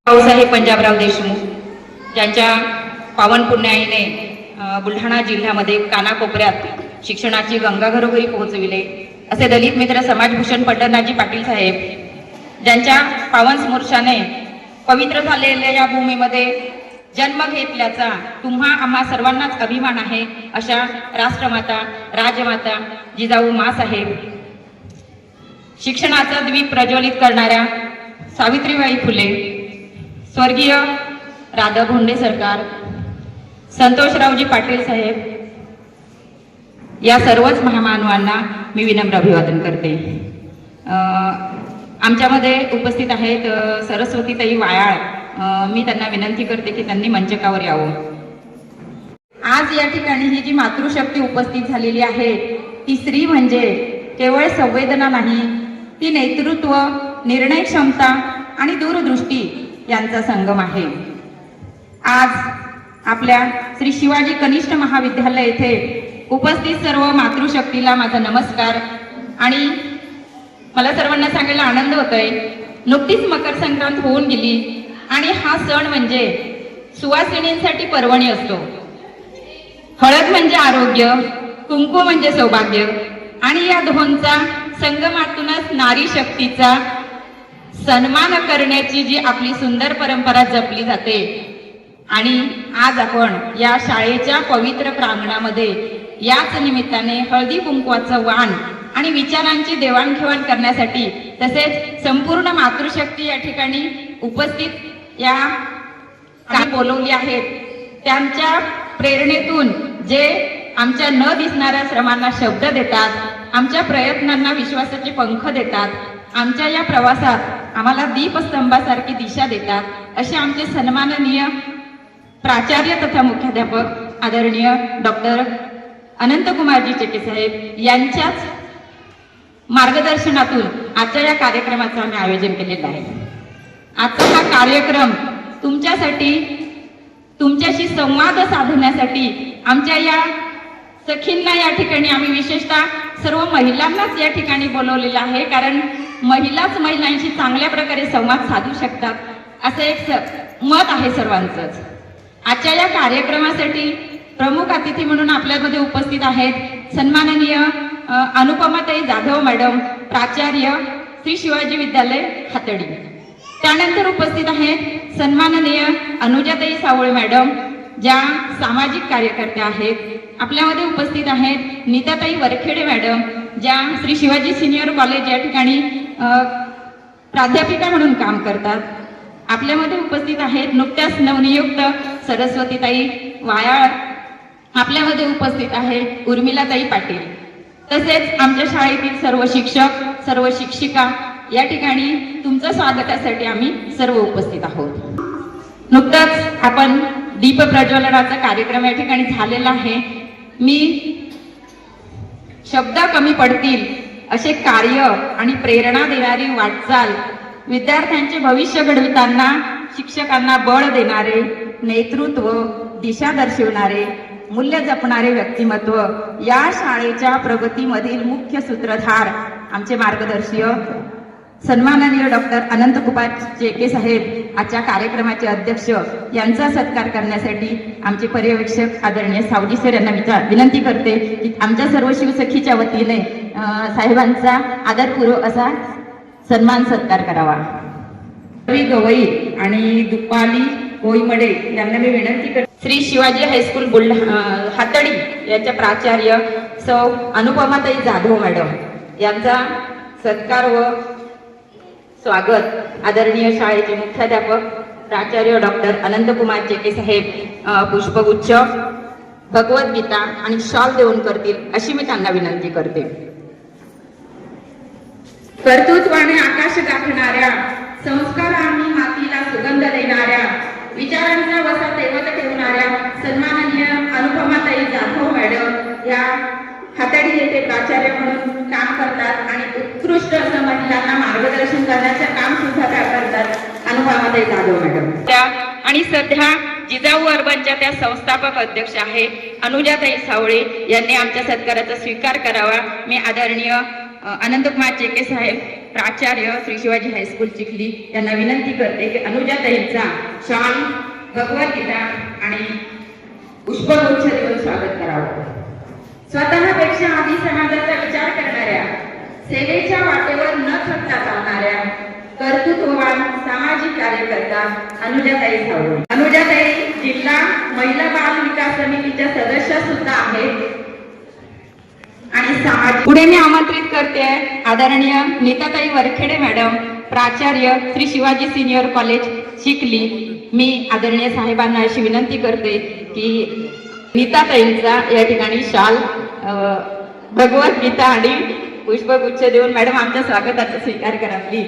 भाऊसाहेब पंजाबराव देशमुख ज्यांच्या पावन पुण्याईने बुलढाणा जिल्ह्यामध्ये कानाकोपऱ्यात शिक्षणाची गंगा घरोघरी पोहोचविले असे दलित मित्र समाजभूषण पंढरनाथजी पाटील साहेब ज्यांच्या पावन स्मृशाने पवित्र झालेल्या या भूमीमध्ये जन्म घेतल्याचा तुम्हा आम्हा सर्वांनाच अभिमान आहे अशा राष्ट्रमाता राजमाता जिजाऊ मासाहेब, शिक्षणाचा दीप प्रज्वलित करणाऱ्या सावित्रीबाई फुले, स्वर्गीय राधा भोंडे सरकार, संतोषरावजी पाटील साहेब या सर्वच महामानवांना मी विनम्र अभिवादन करते। आमच्यामध्ये उपस्थित आहेत सरस्वतीताई वायाळ, मी त्यांना विनंती करते की त्यांनी मंचकावर यावं। आज या ठिकाणी ही जी मातृशक्ती उपस्थित झालेली आहे ती स्त्री म्हणजे केवळ संवेदना नाही, ती नेतृत्व, निर्णय क्षमता आणि दूरदृष्टी यांचा संगम आहे। आज आपल्या श्री शिवाजी कनिष्ठ महाविद्यालय येथे उपस्थित सर्व मातृशक्तीला माझा नमस्कार। आणि मला सर्वांना सांगायला आनंद होतोय, नुकतीच मकर संक्रांत होऊन गेली आणि हा सण म्हणजे सुवासिनींसाठी पर्वणी असतो। हळद म्हणजे आरोग्य, कुंकू म्हणजे सौभाग्य आणि या दोहोंचा संगमातूनच नारी शक्तीचा सन्मान करण्याची जी आपली सुंदर परंपरा जपली जाते। आणि आज आपण या शाळेच्या पवित्र प्रांगणामध्ये याच निमित्ताने हळदी कुंकवाचं वाण आणि विचारांची देवाणघेवाण करण्यासाठी तसेच संपूर्ण मातृशक्ती या ठिकाणी उपस्थित या बोलवली आहेत, त्यांच्या प्रेरणेतून जे आमच्या न दिसणाऱ्या श्रमांना शब्द देतात, आमच्या प्रयत्नांना विश्वासाचे पंख देतात, आमच्या या प्रवासात आम्हाला दीपस्तंभासारखी दिशा देतात, असे आमचे सन्माननीय प्राचार्य तथा मुख्याध्यापक आदरणीय डॉक्टर अनंतकुमारजी चेके साहेब यांच्याच मार्गदर्शनातून आजच्या या कार्यक्रमाचं आम्ही आयोजन केलेलं आहे। आजचा हा कार्यक्रम तुमच्यासाठी, तुमच्याशी संवाद साधण्यासाठी आमच्या या सखींना या ठिकाणी आम्ही विशेषतः सर्व महिलांनाच या ठिकाणी बोलवलेलं आहे, कारण महिलाच महिलांशी चांगल्या प्रकारे संवाद साधू शकतात असं एक मत आहे सर्वांचंच। आजच्या या कार्यक्रमासाठी प्रमुख अतिथी म्हणून आपल्यामध्ये उपस्थित आहेत सन्माननीय अनुपमाताई जाधव मॅडम, प्राचार्य श्री शिवाजी विद्यालय हातडी। त्यानंतर उपस्थित आहेत सन्माननीय अनुजाताई सावळे मॅडम, ज्या सामाजिक कार्यकर्त्या आहेत। आपल्यामध्ये उपस्थित आहेत नीताताई वरखेडे मॅडम, ज्या श्री शिवाजी सिनियर कॉलेज या ठिकाणी प्राध्यापिका म्हणून काम करतात। आपल्यामध्ये उपस्थित आहेत नुकत्याच नवनियुक्त सरस्वतीताई वायाळ, आपल्यामध्ये उपस्थित आहे उर्मिलाताई पाटील, तसेच आमच्या शाळेतील सर्व शिक्षक, सर्व शिक्षिका या ठिकाणी तुमच्या स्वागतासाठी आम्ही सर्व उपस्थित आहोत। नुकताच आपण दीप प्रज्वलनाचा कार्यक्रम या ठिकाणी झालेला आहे। मी शब्द कमी पडतील असे कार्य आणि प्रेरणा देणारी वाटचाल, विद्यार्थ्यांचे भविष्य घडविताना शिक्षकांना बळ देणारे, नेतृत्व, दिशा दर्शवणारे, मूल्य जपणारे व्यक्तिमत्व या शाळेच्या प्रगतीमधील मुख्य सूत्रधार आमचे मार्गदर्शक सन्माननीय डॉक्टर अनंतकुमार चेके साहेब आजच्या कार्यक्रमाचे अध्यक्ष, यांचा सत्कार करण्यासाठी आमचे पर्यवेक्षक आदरणीय सावजी सर यांना विनंती करते की आमच्या सर्व शिवसखीच्या वतीने साहेबांचा आदरपूर्वक असा सन्मान सत्कार करावा। रवी गवई आणि दुपाली कोईमडे यांना मी विनंती करते। श्री शिवाजी हायस्कूल हातडी यांच्या प्राचार्य सौ अनुपमाताई जाधव मॅडम यांचा सत्कार व स्वागत आदरणीय शाळेचे मुख्याध्यापक प्राचार्य डॉक्टर अनंतकुमार चेके साहेब पुष्पगुच्छ, भगवद्गीता आणि शॉल देऊन करतील अशी मी त्यांना विनंती करते। कर्तृत्वाने आकाश गाठणाऱ्या, संस्कारांनी मातीला सुगंध देणाऱ्या, विचारांचा वसा तेवत ठेवणाऱ्या सन्माननीय अनुपमाताई जाधव मॅडम या हातडी येथे प्राचार्य म्हणून काम करतात आणि उत्कृष्ट असं महिलांना मार्गदर्शन करण्याचं काम सुद्धा त्या करतात अनुपमाताई जाधव मॅडम। आणि सध्या जिजाऊ अर्बनच्या त्या संस्थापक अध्यक्ष आहे अनुजाताई सावळे यांनी आमच्या सत्काराचा स्वीकार करावा। मी आदरणीय अनंतकुमार चेके साहेब प्राचार्य श्री शिवाजी हायस्कूल चिखली यांना विनंती करते की अनुजाताईंचा शाल, भगवद्गीता आणि पुष्पगुच्छ देऊन स्वागत करावं. स्वतःपेक्षा आधी समाजाचा विचार करणाऱ्या, सेवेच्या वाटेवर न थकता चालणाऱ्या कर्तृत्ववान सामाजिक कार्यकर्ता अनुजाताई सावळे. अनुजाताई जिल्हा महिला बाल विकास समितीच्या सदस्य सुद्धा आहेत आणि सामाजिक. पुढे मी आमंत्रित करते आदरणीय नीताताई वरखेडे मॅडम, प्राचार्य श्री शिवाजी सिनियर कॉलेज चिखली. मी आदरणीय साहेबांना अशी विनंती करते की नीताताईंचा या ठिकाणी शाल, भगवद्गीता आणि पुष्पगुच्छ देऊन मॅडम आमच्या स्वागताचा स्वीकार करा प्लीज.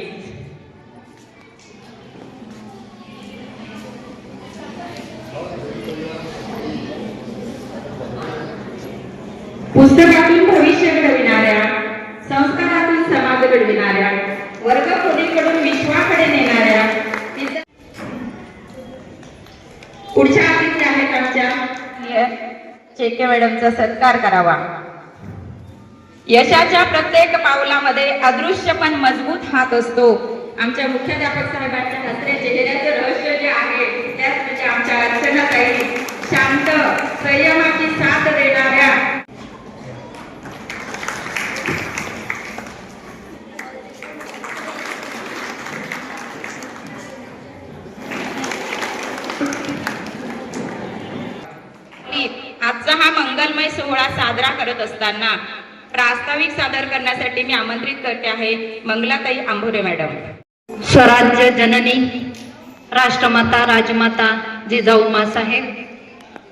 पुस्तकातून भविष्य घडविणाऱ्या, संस्कारातून समाज घडविणाऱ्या, वर्गखोलीकडून विश्वाकडे नेणाऱ्या पुढच्या अतिथी आहेत आमच्या चेके मॅडमचा सत्कार करावा. यशाच्या प्रत्येक पावलामध्ये अदृश्य पण मजबूत हात असतो. आमच्या मुख्याध्यापक साहेबांच्या हसऱ्या चेहऱ्याचं रहस्य जे आहे त्याच म्हणजे आमच्या अर्चनाताई, शांत संयमाची साथ देणाऱ्या आजचा हा मंगलमय सोहळा साजरा करत असताना प्रास्ताविक सादर करण्यासाठी मी आमंत्रित करते आहे मंगलाताई आंभोरे मॅडम. स्वराज्य जननी, राष्ट्रमाता, राजमाता जिजाऊ माँसाहेब,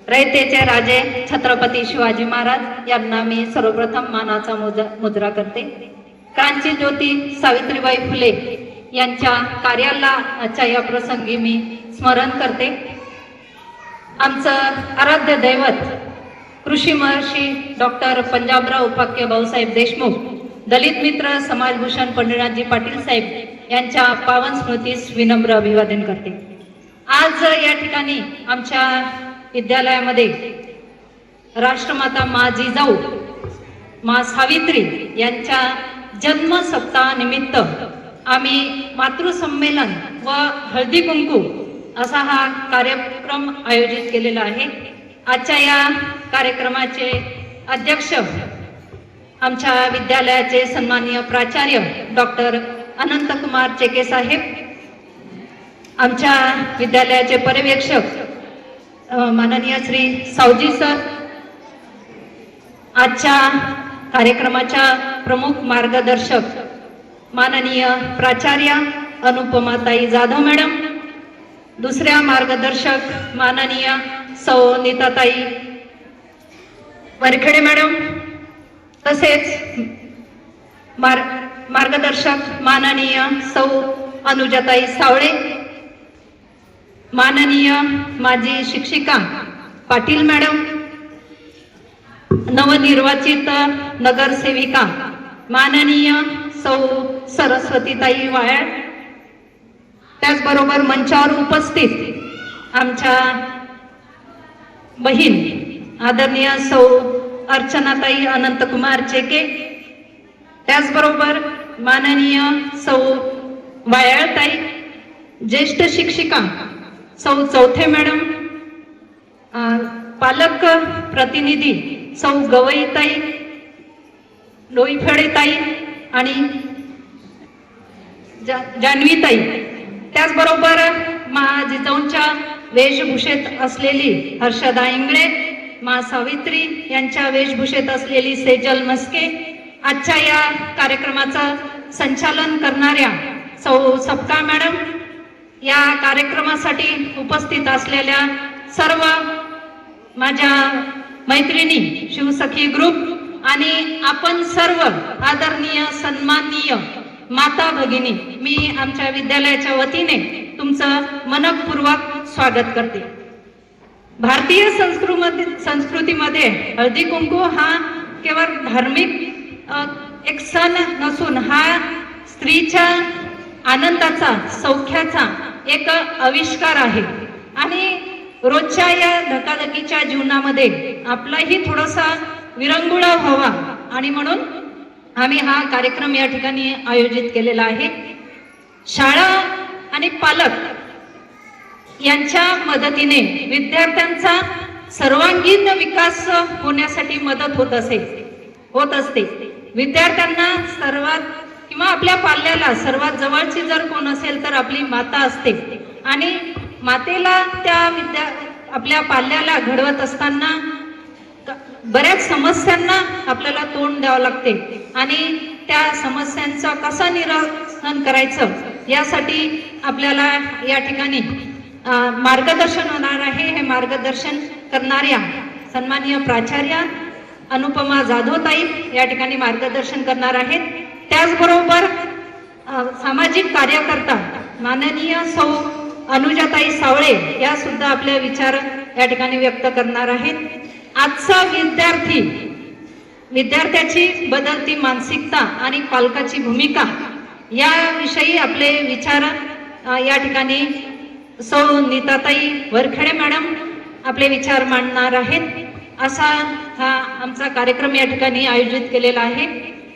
रयतेचे राजे छत्रपती शिवाजी महाराज यांना मी सर्वप्रथम मानाचा मुजरा करते. क्रांती ज्योती सावित्रीबाई फुले यांच्या कार्याला आजच्या या प्रसंगी मी स्मरण करते. आमचं आराध्य दैवत कृषी महर्षी डॉक्टर पंजाबराव उपाख्य भाऊसाहेब देशमुख, दलित मित्र समाजभूषण पंडितजी पाटील साहेब यांच्या पावन स्मृतीस विनम्र अभिवादन करते. आज या ठिकाणी आमच्या विद्यालयामध्ये राष्ट्रमाता मा जिजाऊ, मा सावित्री यांच्या जन्म सप्ताहानिमित्त आम्ही मातृसंमेलन व हळदी कुंकू असा हा कार्यक्रम आयोजित केलेला आहे. आजच्या या कार्यक्रमाचे अध्यक्ष आमच्या विद्यालयाचे सन्माननीय प्राचार्य डॉक्टर अनंतकुमार चेके साहेब, आमच्या विद्यालयाचे पर्यवेक्षक माननीय श्री सावजी सर, आजच्या कार्यक्रमाच्या प्रमुख मार्गदर्शक माननीय प्राचार्य अनुपमाताई जाधव मॅडम, दुसऱ्या मार्गदर्शक माननीय सौ नीताताई वरखेडे मॅडम, तसेच मार्गदर्शक माननीय सौ अनुजाताई सावळे, माननीय माजी शिक्षिका पाटील मॅडम, नवनिर्वाचित नगरसेविका माननीय सौ सरस्वतीताई वायाळ, त्याचबरोबर मंचावर उपस्थित आमच्या बहीण आदरणीय सौ अर्चनाताई अनंतकुमार चेके, त्याचबरोबर माननीय सौ वायाळताई, ज्येष्ठ शिक्षिका सौ चौथे मॅडम, पालक प्रतिनिधी सौ गवईताई, लोईफळेताई आणि जान्हवीताई, त्याचबरोबर मा जिजाऊंच्या वेशभूषेत असलेली हर्षदा इंगळे, मा सावित्री यांच्या वेशभूषेत असलेली सेजल मस्के, आजच्या या कार्यक्रमाचं संचालन करणाऱ्या सौ सपका मॅडम, या कार्यक्रमासाठी उपस्थित असलेल्या सर्व माझ्या मैत्रिणी, शिवसखी ग्रुप आणि आपण सर्व आदरणीय सन्माननीय माता भगिनी, मी आमच्या विद्यालयाच्या वतीने तुमचं मनपूर्वक स्वागत करते. भारतीय संस्कृतीमध्ये हळदी कुंकू हा केवळ धार्मिक एक सण नसून हा स्त्रीच्या आनंदाचा, सौख्याचा एक आविष्कार आहे आणि रोजच्या या धकाधकीच्या जीवनामध्ये आपलाही थोडासा विरंगुळा व्हावा आणि म्हणून आम्ही हा कार्यक्रम या ठिकाणी आयोजित केलेला आहे. शाळा आणि पालक यांच्या मदतीने विद्यार्थ्यांचा सर्वांगीण विकास होण्यासाठी मदत होत असते. विद्यार्थ्यांना सर्वात किंवा आपल्या पाल्याला सर्वात जवळची जर कोण असेल तर आपली माता असते आणि मातेला आपल्या पाल्याला घडवत असताना बऱ्याच समस्यांना आपल्याला तोंड द्यावं लागते आणि त्या समस्यांचा कसा निरसन करायचं यासाठी आपल्याला या ठिकाणी मार्गदर्शन होणार आहे. हे मार्गदर्शन करणाऱ्या सन्माननीय प्राचार्य अनुपमा जाधवताई या ठिकाणी मार्गदर्शन करणार आहेत. त्याचबरोबर सामाजिक कार्यकर्ता माननीय सौ अनुजाताई सावळे या सुद्धा आपले विचार या ठिकाणी व्यक्त करणार आहेत. आजचा विद्यार्थ्याची बदलती मानसिकता आणि पालकाची भूमिका याविषयी आपले विचार या ठिकाणी सौ नीताताई वरखेडे मॅडम आपले विचार मांडणार आहेत. असा हा आमचा कार्यक्रम या ठिकाणी आयोजित केलेला आहे.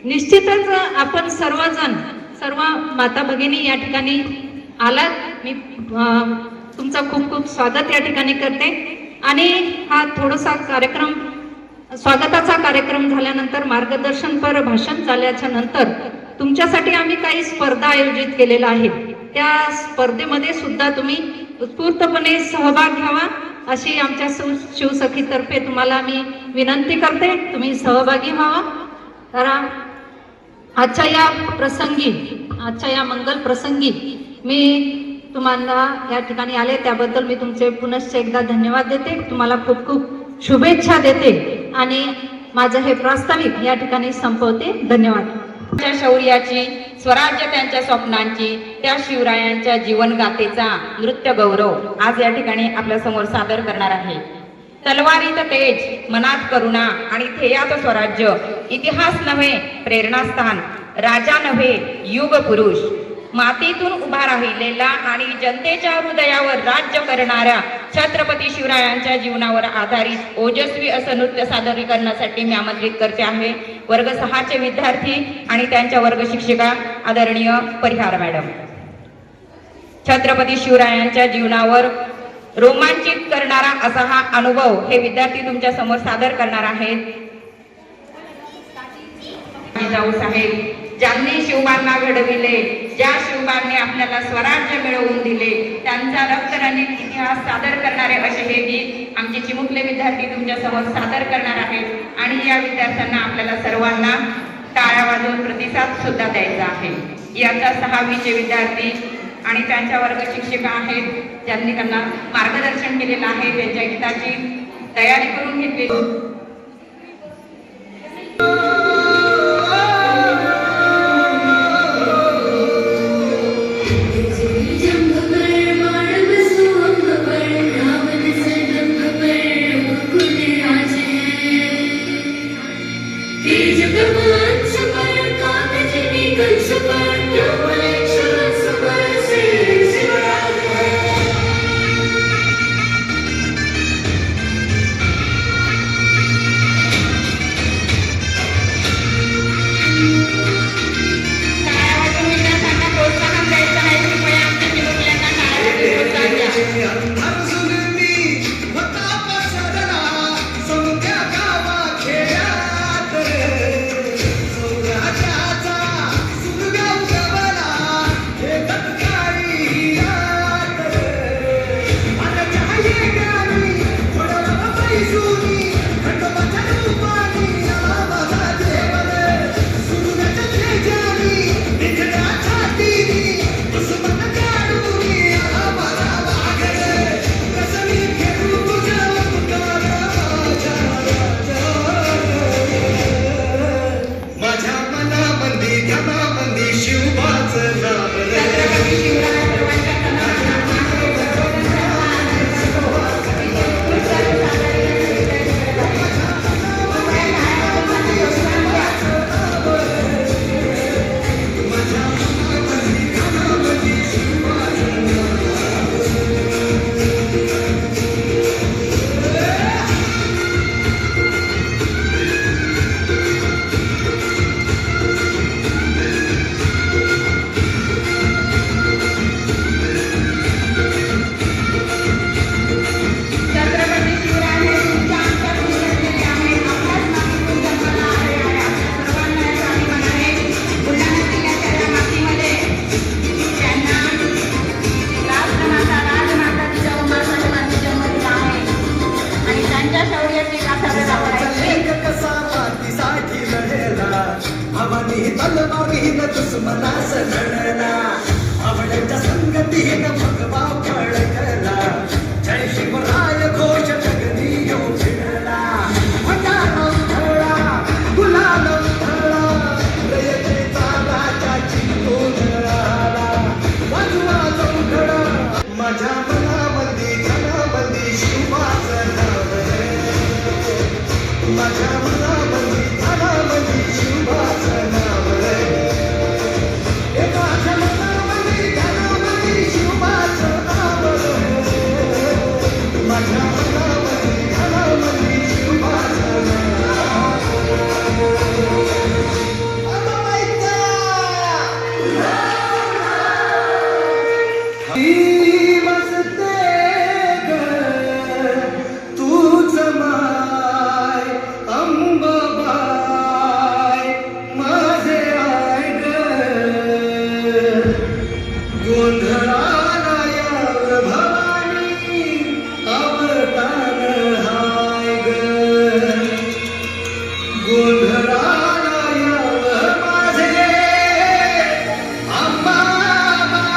निश्चितच आपण सर्व माता भगिनी या ठिकाणी आलात. मी तुमचं खूप खूप स्वागत या ठिकाणी करते आणि हा थोडासा कार्यक्रम स्वागताचा कार्यक्रम झाल्यानंतर मार्गदर्शनपर भाषण झाल्याच्या नंतर तुमच्यासाठी आम्ही काही स्पर्धा आयोजित केलेल्या आहेत. त्या स्पर्धेमध्ये सुद्धा तुम्ही उत्स्फूर्तपणे सहभाग घ्यावा अशी आमच्या शिवसखीतर्फे तुम्हाला मी विनंती करते. तुम्ही सहभागी व्हावा. तर आजच्या या मंगल प्रसंगी मी तुम्हाला या ठिकाणी आले त्याबद्दल मी तुमचे पुनश्च एकदा धन्यवाद देते. तुम्हाला खूप खूप शुभेच्छा देते आणि माझं हे प्रास्ताविक या ठिकाणी संपवते. धन्यवाद. त्या शौर्याची, स्वराज्य त्यांच्या स्वप्नांची, त्या शिवरायांच्या जीवनगाथेचा नृत्य गौरव आज या ठिकाणी आपल्या समोर सादर करणार आहे. तलवारीत तेज, मनात करुणा आणि ध्येयात स्वराज्य, इतिहास नव्हे प्रेरणास्थान, राजा नव्हे युग पुरुष, मातीतून उभा राहिलेला आणि जनतेच्या हृदयावर राज्य करणाऱ्या छत्रपती शिवरायांच्या जीवनावर आधारित ओजस्वी असं नृत्य सादरीकरणासाठी मी आमंत्रित करते आहे वर्ग 6 चे विद्यार्थी आणि त्यांच्या वर्ग शिक्षिका आदरणीय परिहार मॅडम. छत्रपती शिवरायांच्या जीवनावर रोमांचित करणारा असा हा अनुभव हे विद्यार्थी तुमच्या समोर सादर करणार आहेत. जिजाऊ साहेब ज्यांनी शिवबांना घडविले, ज्या शिवबांनी आपल्याला स्वराज्य मिळवून दिले, त्यांचा रक्तरंजित इतिहास सादर करणारे असे हे गीत आमचे चिमुकले विद्यार्थी तुमच्या समोर सादर करणार आहेत आणि या विद्यार्थ्यांना आपल्याला सर्वांना टाळ्या वाजवून प्रतिसाद सुद्धा द्यायचा आहे. याचा 6वीचे विद्यार्थी आणि त्यांच्या वर्ग शिक्षिका आहेत ज्यांनी त्यांना मार्गदर्शन केलेलं आहे. त्यांच्या गीताची तयारी करून घेतली. गोंधळाला याव भवानी अवतार हाय ग गोंधळाला याव माझे अंबाबाई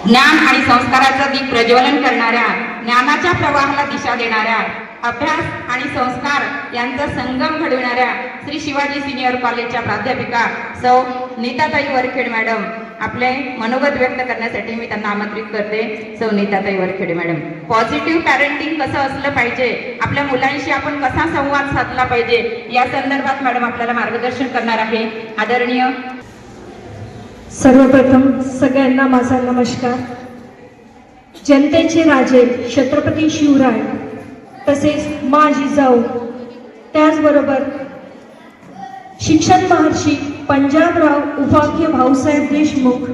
ज्ञान आणि संस्काराचं दीप प्रज्वलन करणाऱ्या, ज्ञानाच्या प्रवाहाला दिशा देणाऱ्या, अभ्यास आणि संस्कार यांचा संगम घडविणाऱ्या श्री शिवाजी सिनियर कॉलेजच्या प्राध्यापिका सौ नीताताई वरखेड मॅडम आपले मनोगत व्यक्त करण्यासाठी मी त्यांना आमंत्रित करते. सौ नीताताई वरखेड मॅडम. पॉझिटिव्ह पॅरेंटिंग कसं असलं पाहिजे, आपल्या मुलांशी आपण कसा संवाद साधला पाहिजे या संदर्भात मॅडम आपल्याला मार्गदर्शन करणार आहे. आदरणीय सर्वप्रथम सगळ्यांना माझा नमस्कार. जनतेचे राजे छत्रपती शिवराय तसेच मा जिजाऊ, त्याचबरोबर शिक्षण महर्षी पंजाबराव उपाख्य भाऊसाहेब देशमुख,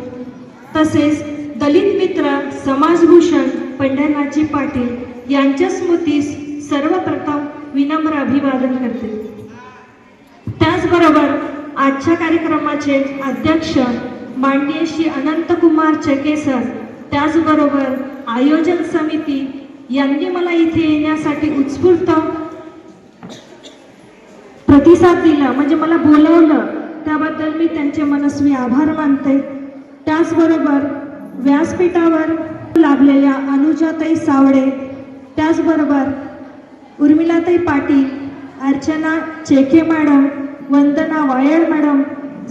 तसेच दलित मित्र समाजभूषण पंढरनाथजी पाटील यांच्या स्मृतीस सर्वप्रथम विनम्र अभिवादन करते. त्याचबरोबर आजच्या कार्यक्रमाचे अध्यक्ष माननीय श्री अनंतकुमार चके सर, त्याचबरोबर आयोजन समिती यांनी मला इथे येण्यासाठी उत्स्फूर्त प्रतिसाद दिला, म्हणजे मला बोलवलं, त्याबद्दल मी त्यांचे मनस्वी आभार मानते. त्याचबरोबर व्यासपीठावर लाभलेल्या अनुजाताई सावडे, त्याचबरोबर उर्मिलाताई पाटील, अर्चना चेके मॅडम, वंदना wide madam,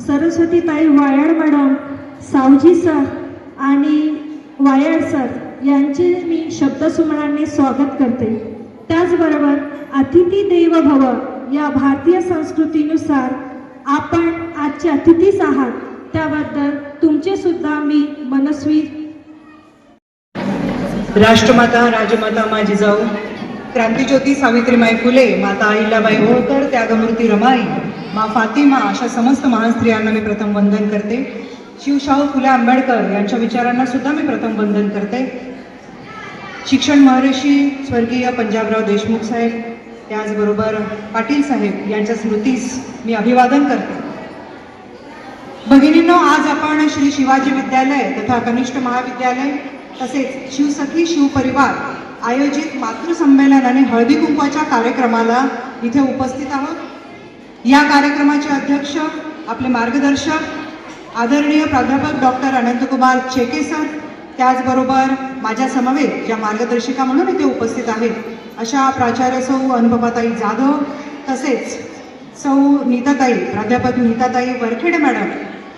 सरस्वतीताई wide madam, Savji sir आणि वायड सर यांचे मी शब्दसुमनाने स्वागत करते. त्याचबरोबर अतिथी देव भव या भारतीय संस्कृतीनुसार आपण आजचे अतिथीच आहात, त्याबद्दल तुमचे सुद्धा मी मनस्वी. राष्ट्रमाता राजमाता मा जिजाऊ, क्रांतिज्योती सावित्रीबाई फुले, माता अहिल्याबाई होळकर, त्यागमूर्ती रमाई, मा फातिमा अशा समस्त महान स्त्रियांना मी प्रथम वंदन करते. शिवशाहू फुले आंबेडकर यांच्या विचारांना सुद्धा मी प्रथम वंदन करते. शिक्षण महर्षी स्वर्गीय पंजाबराव देशमुख साहेब, त्याचबरोबर पाटील साहेब यांच्या स्मृतीस मी अभिवादन करते. भगिनींनो, आज आपण श्री शिवाजी विद्यालय तथा कनिष्ठ महाविद्यालय तसेच शिवसखी शिवपरिवार आयोजित मातृसंमेलन आणि हळदी कुंकवाच्या कार्यक्रमाला इथे उपस्थित आहोत. या कार्यक्रमाचे अध्यक्ष, आपले मार्गदर्शक आदरणीय प्राध्यापक डॉक्टर अनंतकुमार चेके सर, त्याचबरोबर माझ्या समवेत ज्या मार्गदर्शिका म्हणून इथे उपस्थित आहेत अशा प्राचार्य सौ अनुपमाताई जाधव, तसेच सौ नीताताई, प्राध्यापक नीताताई वरखेड मॅडम,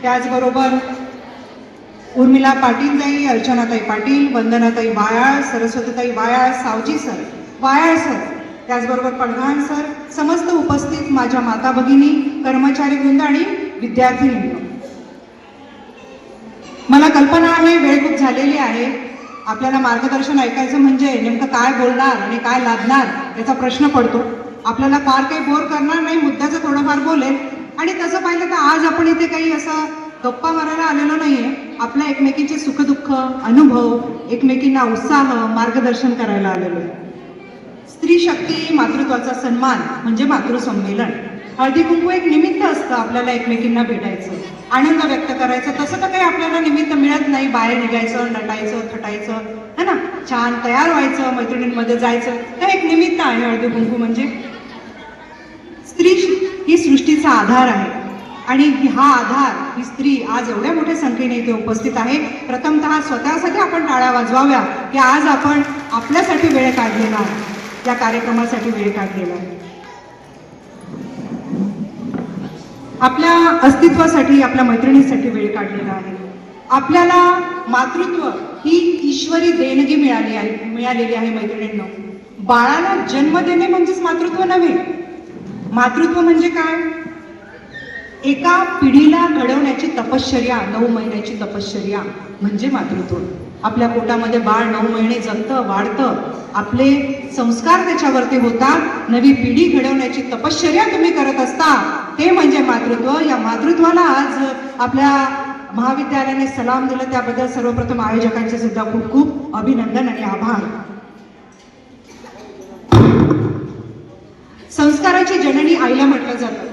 त्याचबरोबर उर्मिला पाटीलताई, अर्चनाताई पाटील, वंदनाताई वायाळ, सरस्वतीताई वायाळ, सावजी सर, वायाळ सर, त्याचबरोबर पडघाण सर, समस्त उपस्थित माझ्या माता भगिनी, कर्मचारी वृंद आणि विद्यार्थी. मला कल्पना आहे वेळ खूप झालेली आहे. आपल्याला मार्गदर्शन ऐकायचं म्हणजे नेमकं काय बोलणार आणि काय लादणार याचा प्रश्न पडतो. आपल्याला फार काही बोर करणार नाही, मुद्द्याचं थोडंफार बोलेल. आणि तसं पाहिलं तर आज आपण इथे काही असं गप्पा मारायला आलेलो नाहीये, आपल्या एकमेकींचे सुखदुःख, अनुभव, एकमेकींना उत्साह, मार्गदर्शन करायला आलेलो आहे. स्त्री शक्ती, मातृत्वाचा सन्मान म्हणजे मातृसंमेलन. हळदी कुंकू एक निमित्त असतं आपल्याला एकमेकींना भेटायचं. आनंद व्यक्त करायचा. तसं तर काही आपल्याला निमित्त मिळत नाही. बाहेर निघायचं, नटायचं, थटायचं, है ना, छान तयार व्हायचं, मैत्रिणींमध्ये जायचं, हे एक निमित्त आहे हळदी कुंकू म्हणजे. स्त्री ही सृष्टीचा आधार आहे आणि हा आधार, ही स्त्री आज एवढ्या मोठ्या संख्येने इथे उपस्थित आहे. प्रथमतः स्वतःसाठी आपण टाळ्या वाजवाव्या की आज आपण आपल्यासाठी वेळ काढलेला आहे, या कार्यक्रमासाठी वेळ काढलेला आहे, आपल्या अस्तित्वासाठी, आपल्या मैत्रिणीसाठी वेळ काढलेला आहे. आपल्याला मातृत्व ही ईश्वरी देणगी मिळालेली आहे मैत्रिणींनो. बाळाला जन्म देणे म्हणजेच मातृत्व नव्हे. मातृत्व म्हणजे काय? एका पिढीला घडवण्याची तपश्चर्या, 9 महिन्याची तपश्चर्या म्हणजे मातृत्व. आपल्या पोटामध्ये बाळ 9 महिने जगतं, वाढतं, आपले संस्कार त्याच्यावरती होतात, नवी पिढी घडवण्याची तपश्चर्या तुम्ही करत असता, ते म्हणजे मातृत्व. या मातृत्वाला आज आपल्या महाविद्यालयाने सलाम दिलं, त्याबद्दल सर्वप्रथम आयोजकांचे सुद्धा खूप खूप अभिनंदन आणि आभार. संस्काराची जननी आईला म्हटलं जातं.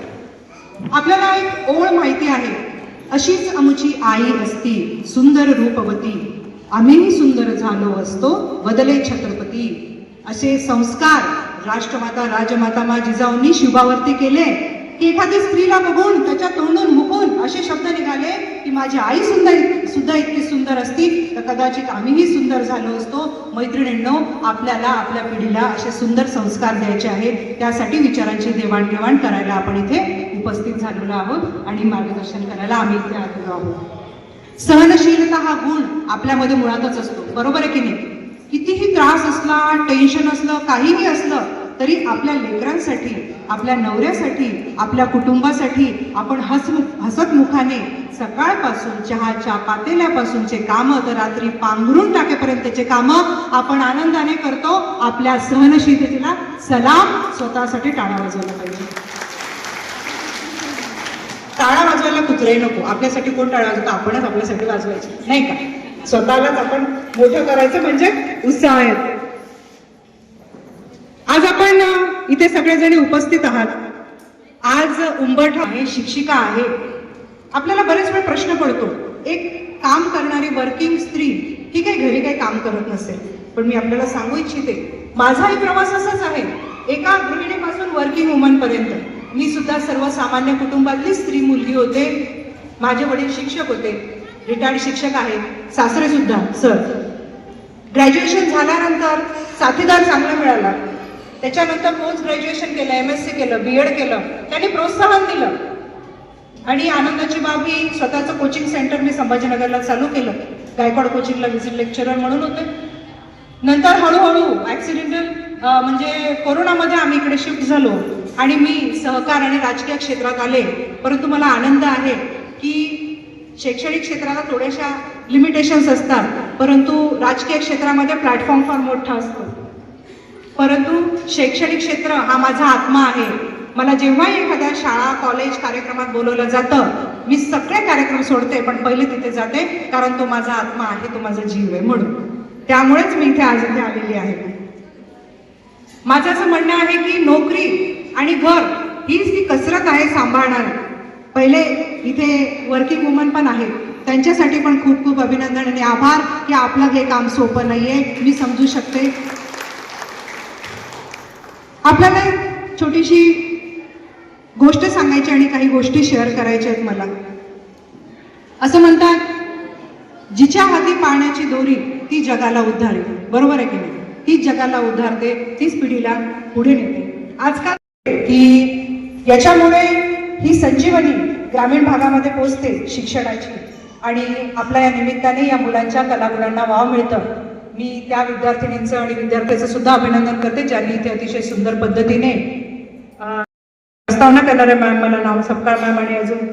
आपल्याला एक ओळ माहिती आहे, अशीच आमची आई असती सुंदर रूपवती, आम्हीही सुंदर झालो असतो बदले छत्रपती. असे संस्कार राष्ट्रमाता राजमाता मा जिजाऊंनी शिवावरती केले की एखादी स्त्रीला बघून, त्याच्या तोंडून मुकून असे शब्द निघाले की माझी आई सुद्धा इतकी सुंदर असती तर कदाचित आम्हीही सुंदर झालो असतो. मैत्रिणींनो, आपल्याला आपल्या पिढीला असे सुंदर संस्कार द्यायचे आहेत. त्यासाठी विचारांची देवाणघेवाण करायला आपण इथे उपस्थित झालेलो आहोत आणि मार्गदर्शन करायला आम्ही इथे आलेलो आहोत. सहनशीलता हा गुण आपल्यामध्ये मुळातच असतो, बरोबर आहे की नाही? कितीही त्रास असला, टेन्शन असलं, काहीही असलं तरी आपल्या लेकरांसाठी, आपल्या नवऱ्यासाठी, आपल्या कुटुंबासाठी आपण हसत मुखाने सकाळपासून चहाच्या पातेल्यापासूनचे कामं तर रात्री पांघरून टाकेपर्यंतचे कामं आपण आनंदाने करतो. आपल्या सहनशीलतेला सलाम. स्वतःसाठी टाळा वाजवला पाहिजे. टाळा वाजवायला कुत्रे नको. आपल्यासाठी कोण टाळा वाजवतो? आपणच आपल्यासाठी वाजवायचे, नाही का? स्वतःलाच आपण मोठं करायचं म्हणजे उत्साह येतो. आज आपण इथे सगळेजणी उपस्थित आहात. आज उंबरठा आहे, शिक्षिका आहे. आपल्याला बरेच वेळ प्रश्न पडतो, एक काम करणारी वर्किंग स्त्री ही काही घरी काही काम करत नसेल, पण मी आपल्याला सांगू इच्छिते, माझाही प्रवास असाच आहे. एका गृहिणीपासून वर्किंग वुमन पर्यंत. मी सुद्धा सर्वसामान्य कुटुंबातली स्त्री मुलगी होते. माझे वडील शिक्षक होते, रिटायर्ड शिक्षक आहेत, सासरे सुद्धा सर. ग्रॅज्युएशन झाल्यानंतर साथीदार चांगला मिळाला, त्याच्यानंतर पोस्ट ग्रॅज्युएशन केलं, MSc केलं, BEd केलं, त्यांनी प्रोत्साहन दिलं आणि आनंदाची बाब ही स्वतःचं कोचिंग सेंटर मी संभाजीनगरला चालू केलं. गायकवाड कोचिंगला व्हिजिट लेक्चरर म्हणून होते. नंतर हळूहळू ऍक्सिडेंटल म्हणजे कोरोनामध्ये आम्ही इकडे शिफ्ट झालो आणि मी सहकार आणि राजकीय क्षेत्रात आले. परंतु मला आनंद आहे की शैक्षणिक क्षेत्राला थोड्याशा लिमिटेशन्स असतात, परंतु राजकीय क्षेत्रामध्ये प्लॅटफॉर्म फार मोठा असतो. परंतु शैक्षणिक क्षेत्र हा माझा आत्मा आहे. मला जेव्हाही एखाद्या शाळा, कॉलेज, कार्यक्रमात बोलवलं जातं, मी सगळे कार्यक्रम सोडते, पण पहिले तिथे जाते, कारण तो माझा आत्मा आहे, तो माझा जीव आहे म्हणून. त्यामुळेच मी इथे आज इथे आलेली आहे. माझं असं म्हणणं आहे की नोकरी आणि घर हीच ती कसरत आहे सांभाळणार. पहिले इथे वर्किंग वुमन पण आहेत, त्यांच्यासाठी पण खूप खूप अभिनंदन आणि आभार की आपलं हे काम सोपं नाहीये. मी समजू शकते. आपल्याला छोटीशी गोष्ट सांगायची आणि काही गोष्टी शेअर करायच्या आहेत मला. असं म्हणतात, जिच्या हाती पाण्याची दोरी ती जगाला उद्धारेल, बरोबर आहे की नाही? तीच जगाला उद्धारते, तीच पिढीला पुढे नेते. आजकाल की याच्यामुळे ही संजीवनी ग्रामीण भागामध्ये पोहोचते शिक्षणाची आणि आपल्या या निमित्ताने या मुलांच्या कलागुणांना वाव मिळतं. मी त्या विद्यार्थिनींचं आणि विद्यार्थ्यांचं सुद्धा अभिनंदन करते ज्यांनी इथे अतिशय सुंदर पद्धतीने प्रस्तावना करणाऱ्या मॅम, मला नाव सपकाळ मॅम आणि अजून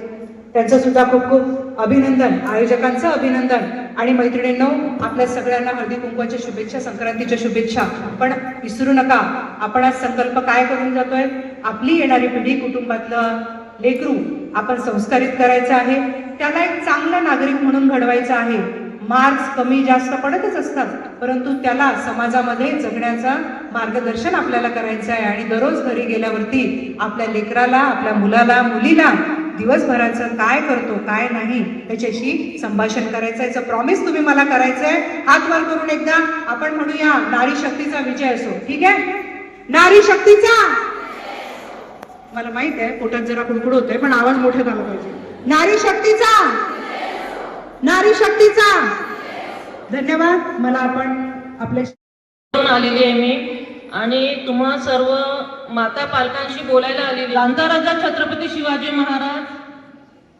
त्यांचं सुद्धा खूप खूप अभिनंदन. आयोजकांचं अभिनंदन. आणि मैत्रिणींनो, आपल्या सगळ्यांना हळदी कुंकवाच्या शुभेच्छा, संक्रांतीच्या शुभेच्छा. पण विसरू नका, आपण आज संकल्प काय करून जातोय? आपली येणारी पिढी, कुटुंबातलं लेकरू आपण संस्कारित करायचं आहे, त्याला एक चांगला नागरिक म्हणून घडवायचं आहे. मार्क्स कमी जास्त पडतच असतात, परंतु त्याला समाजामध्ये जगण्याचं मार्गदर्शन आपल्याला करायचं आहे. आणि दररोज घरी गेल्यावरती आपल्या लेकराला, आपल्या मुलाला, मुलीला दिवसभराचं काय करतो काय नाही त्याच्याशी संभाषण करायचं, याचं प्रॉमिस तुम्ही मला करायचंय. हात वर करून एकदा आपण म्हणूया नारी शक्तीचा विजय असो. ठीक आहे, नारी शक्तीचा. मला माहित आहे पोटात जरा कुडकुड होतंय पण आवाज मोठा झाला पाहिजे. नारी शक्तीचा, नारी शक्तीचा. धन्यवाद. मला आपण आपल्या आलेली आहे मी आणि तुम्हा सर्व माता पालकांशी बोलायला आलेली. लांजा राजा छत्रपती शिवाजी महाराज,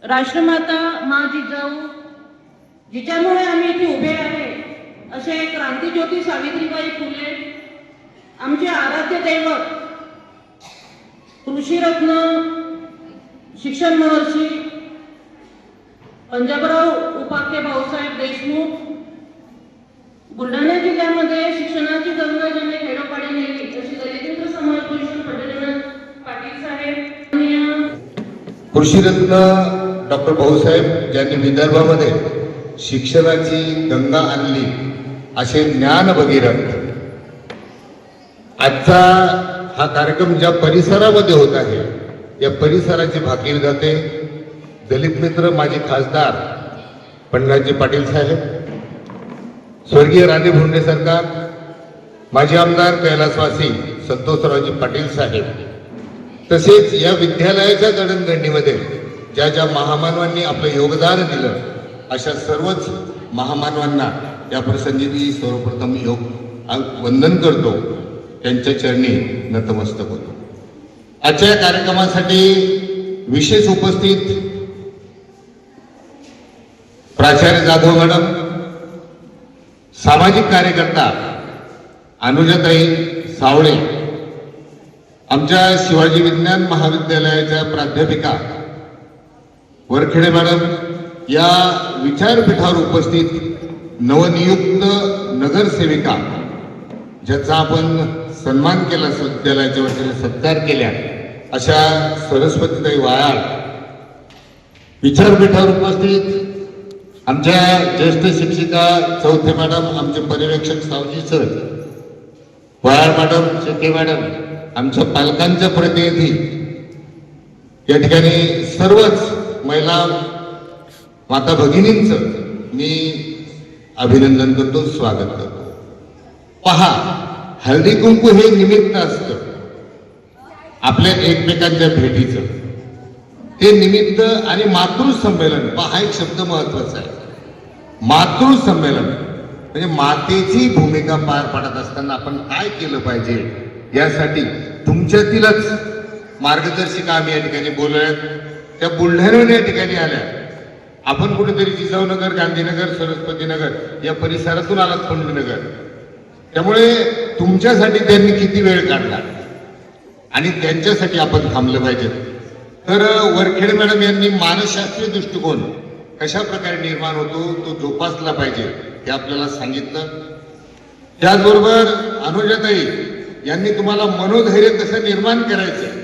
राष्ट्रमाता मा जिजाऊ, जिच्यामुळे आम्ही इथे उभे आहे, असे क्रांतीज्योती सावित्रीबाई फुले, आमचे आराध्य दैवत, कृषीरत्न, शिक्षण महर्षी पंजाबराव उपाख्य भाऊसाहेब देशमुख, बुलढाणा जिल्ह्यामध्ये शिक्षणाची गंगा ज्यांनी खेडोपाडी नेली अशी दलित समाज भूषण पटेल पाटील साहेब आणि कृषीरत्न डॉक्टर भाऊसाहेब ज्यांनी विदर्भामध्ये शिक्षणाची गंगा आणली असे ज्ञान भगीरथ. आजचा हा कार्यक्रम ज्या परिसरामध्ये होत आहे या परिसराची भाकीर जाते दलित मित्र माजी खासदार पंढराजी पाटील साहेब, स्वर्गीय राणे भोंडे सरकार, माजी आमदार कैलासवासी संतोषरावजी पाटील साहेब, तसेच या विद्यालयाच्या जडणघडणीमध्ये ज्या ज्या महामानवांनी आपलं योगदान दिलं अशा सर्वच महामानवांना या प्रसंगी सर्वप्रथम वंदन करतो, त्यांच्या चरणी नतमस्तक होतो. आजच्या या कार्यक्रमासाठी विशेष उपस्थित प्राचार्य जाधव मॅडम, सामाजिक कार्यकर्ता अनुजाताई सावळे, आमच्या शिवाजी विज्ञान महाविद्यालयाच्या प्राध्यापिका वरखेडे मॅडम, या विचारपीठावर उपस्थित नवनियुक्त नगरसेविका ज्याचा आपण सन्मान केला, विद्यालयाच्या वतीने सत्कार केल्या अशा सरस्वतीताई वायाळ, विचारपीठावर उपस्थित आमच्या ज्येष्ठ शिक्षिका चौथे मॅडम, आमचे पर्यवेक्षक Savji sir, Wayal madam, शेके madam, आमच्या पालकांच्या प्रतिनिधी, या ठिकाणी सर्वच महिला माता भगिनींचं मी अभिनंदन करतो, स्वागत करतो. पहा, हळदी कुंकू हे निमित्त असतं आपल्या एकमेकांच्या भेटीचं, ते निमित्त. आणि मातृसंमेलन, पहा एक शब्द महत्वाचा आहे, मातृसंमेलन म्हणजे मातेची भूमिका पार पाडत असताना आपण काय केलं पाहिजे यासाठी तुमच्यातीलच मार्गदर्शिका आम्ही या ठिकाणी बोलूयात. त्या बुलढाण्याहून या ठिकाणी आल्या. आपण कुठेतरी जिजाऊनगर, गांधीनगर, सरस्वतीनगर या परिसरातून आलात, पंढरीनगर, त्यामुळे तुमच्यासाठी त्यांनी किती वेळ काढला आणि त्यांच्यासाठी आपण थांबलं पाहिजे. तर वरखेडे मॅडम यांनी मानसशास्त्रीय दृष्टिकोन कशा प्रकारे निर्माण होतो तो जोपासला पाहिजे हे आपल्याला सांगितलं. त्याचबरोबर अनुजाताई यांनी तुम्हाला मनोधैर्य कसं निर्माण करायचं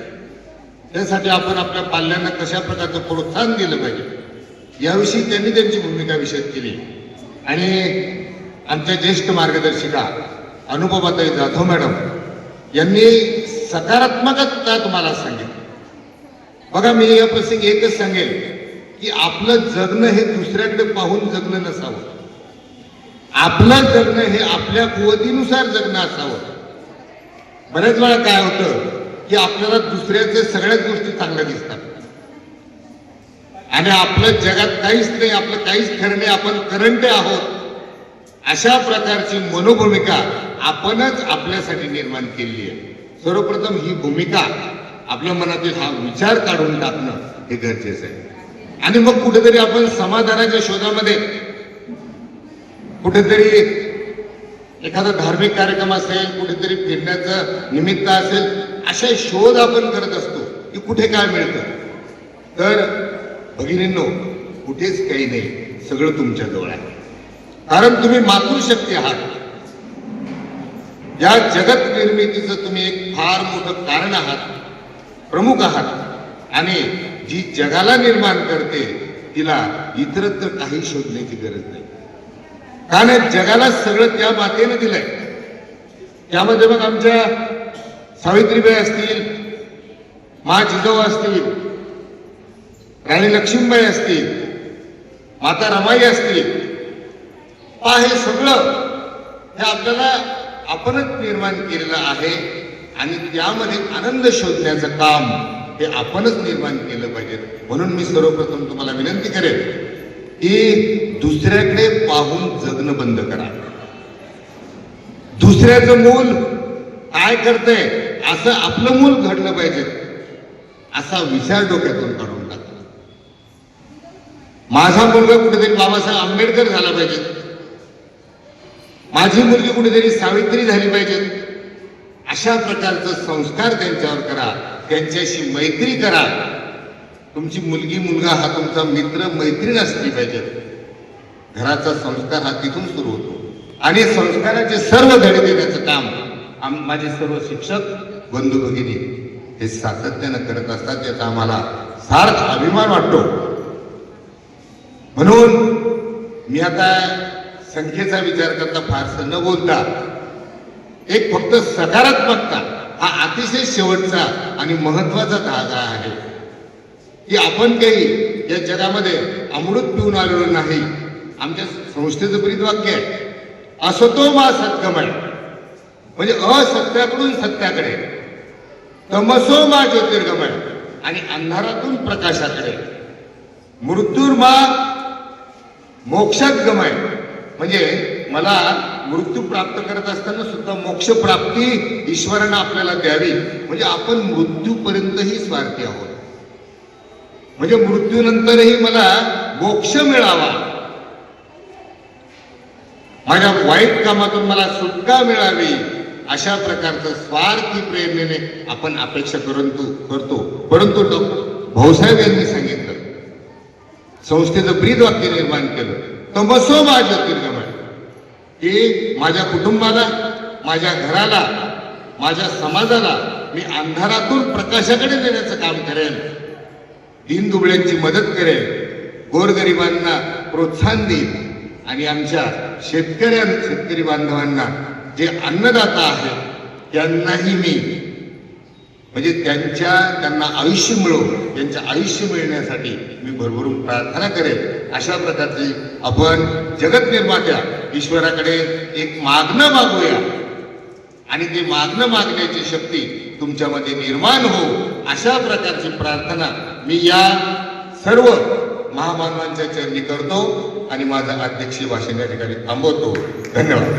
त्यासाठी आपण आपल्या पाल्यांना कशा प्रकारचं प्रोत्साहन दिलं पाहिजे याविषयी त्यांनी त्यांची भूमिका विशद केली. आणि आमच्या ज्येष्ठ मार्गदर्शिका अनुपमाताई जाधव मॅडम यांनी सकारात्मकता तुम्हाला सांगितली. बघा, मी या प्रसंगी एकच सांगेल की आपलं जगणं हे दुसऱ्याकडे पाहून जगणं नसावं, आपलं जगणं हे आपल्या कुवतीनुसार जगणं असावं. बऱ्याच वेळा काय होतं की आपल्याला दुसऱ्याचे सगळ्याच गोष्टी चांगल्या दिसतात आणि आपलं जगात काहीच नाही, आपलं काहीच खरं नाही, आपण करंटे आहोत, अशा प्रकारची मनोभूमिका आपणच आपल्यासाठी निर्माण केली आहे. सर्वप्रथम ही भूमिका आपल्या मनातील हा विचार काढून टाकणं हे गरजेचं आहे. आणि मग कुठेतरी आपण समाधानाच्या शोधामध्ये, कुठेतरी एखादा धार्मिक कार्यक्रम असेल, कुठेतरी फिरण्याचं निमित्त असेल, असे शोध आपण करत असतो की कुठे काय मिळतं. तर भगिनींनो, कुठेच काही नाही, सगळं तुमच्या जवळ आहे. कारण तुम्ही मातृशक्ती आहात. या जगत निर्मितीचं तुम्ही एक फार मोठं कारण आहात, प्रमुख आहात. आणि जी जगाला निर्माण करते तिला इतरत्र काही शोधण्याची गरज नाही, कारण जगाला सगळं त्या मातेने दिलंय. त्यामध्ये मग आमच्या सावित्रीबाई असतील, मा जिजाऊ असतील, राणी लक्ष्मीबाई असतील, माता रमाई असतील, हे सगळं हे आपल्याला आपणच निर्माण केलेलं आहे आणि त्यामध्ये आनंद शोधण्याचं काम हे आपणच निर्माण केलं पाहिजे. म्हणून मी सर्वप्रथम तुम्हाला विनंती करेन की दुसऱ्याकडे पाहून जगणं बंद करा. दुसऱ्याचं मूल काय करतंय असं आपलं मूल घडलं पाहिजे असा विचार डोक्यातून काढून टाका. माझा मुलगा कुठेतरी बाबासाहेब आंबेडकर झाला पाहिजे, माझी मुलगी कुठेतरी सावित्री झाली पाहिजे, अशा प्रकारचे संस्कार त्यांच्यावर करा, त्यांच्याशी मैत्री करा. तुमची मुलगी मुलगा हा तुमचा मित्र मैत्रीण असली पाहिजे. घराचा संस्कार हा तिथून सुरू होतो आणि संस्काराचे सर्व धडे देण्याचं काम माझे सर्व शिक्षक बंधू भगिनी हे सातत्यानं करत असतात, याचा आम्हाला सार्थ अभिमान वाटतो. म्हणून मी आता संख्येचा विचार करता फारसं न बोलता एक फक्त सकारात्मकता हा अतिशय शेवटचा आणि महत्वाचा धागा आहे की आपण काही या जगामध्ये अमृत पिऊन आलेलो नाही. आमच्या संस्थेचं ब्रीदवाक्य आहे असतो मा सत्गमय, म्हणजे असत्याकडून सत्याकडे, तमसो मा ज्योतिर्गमय आणि अंधारातून प्रकाशाकडे, मृत्युर्मा मोक्षात गमय, म्हणजे मला मृत्यू प्राप्त करत असताना सुद्धा मोक्ष प्राप्ती ईश्वरानं आपल्याला द्यावी. म्हणजे आपण मृत्यूपर्यंतही स्वार्थी आहोत, म्हणजे मृत्यूनंतरही मला मोक्ष मिळावा, माझ्या वाईट कामातून मला सुटका मिळावी, अशा प्रकारचं स्वार्थी प्रेरणेने आपण अपेक्षा करतो. परंतु भाऊसाहेब यांनी सांगितलं, संस्थेचं ब्रीदवाक्य निर्माण केलं, तमसो मा ज्योतिर्गमय, की माझ्या कुटुंबाला, माझ्या घराला, माझ्या समाजाला मी अंधारातून प्रकाशाकडे नेण्याचं काम करेन, दीनदुबळ्यांची मदत करेन, गोरगरिबांना प्रोत्साहन देईन आणि आमच्या शेतकरी बांधवांना जे अन्नदाता आहेत त्यांनाही मी म्हणजे त्यांना आयुष्य मिळो, त्यांचं आयुष्य मिळण्यासाठी मी भरभरून प्रार्थना करेन. अशा प्रकारची आपण जगत निर्मात्या ईश्वराकडे एक मागणं मागूया आणि ते मागणं मागण्याची शक्ती तुमच्यामध्ये निर्माण हो, अशा प्रकारची प्रार्थना मी या सर्व महामानवांच्या चरणी करतो आणि माझं अध्यक्षीय भाषण या ठिकाणी थांबवतो. धन्यवाद.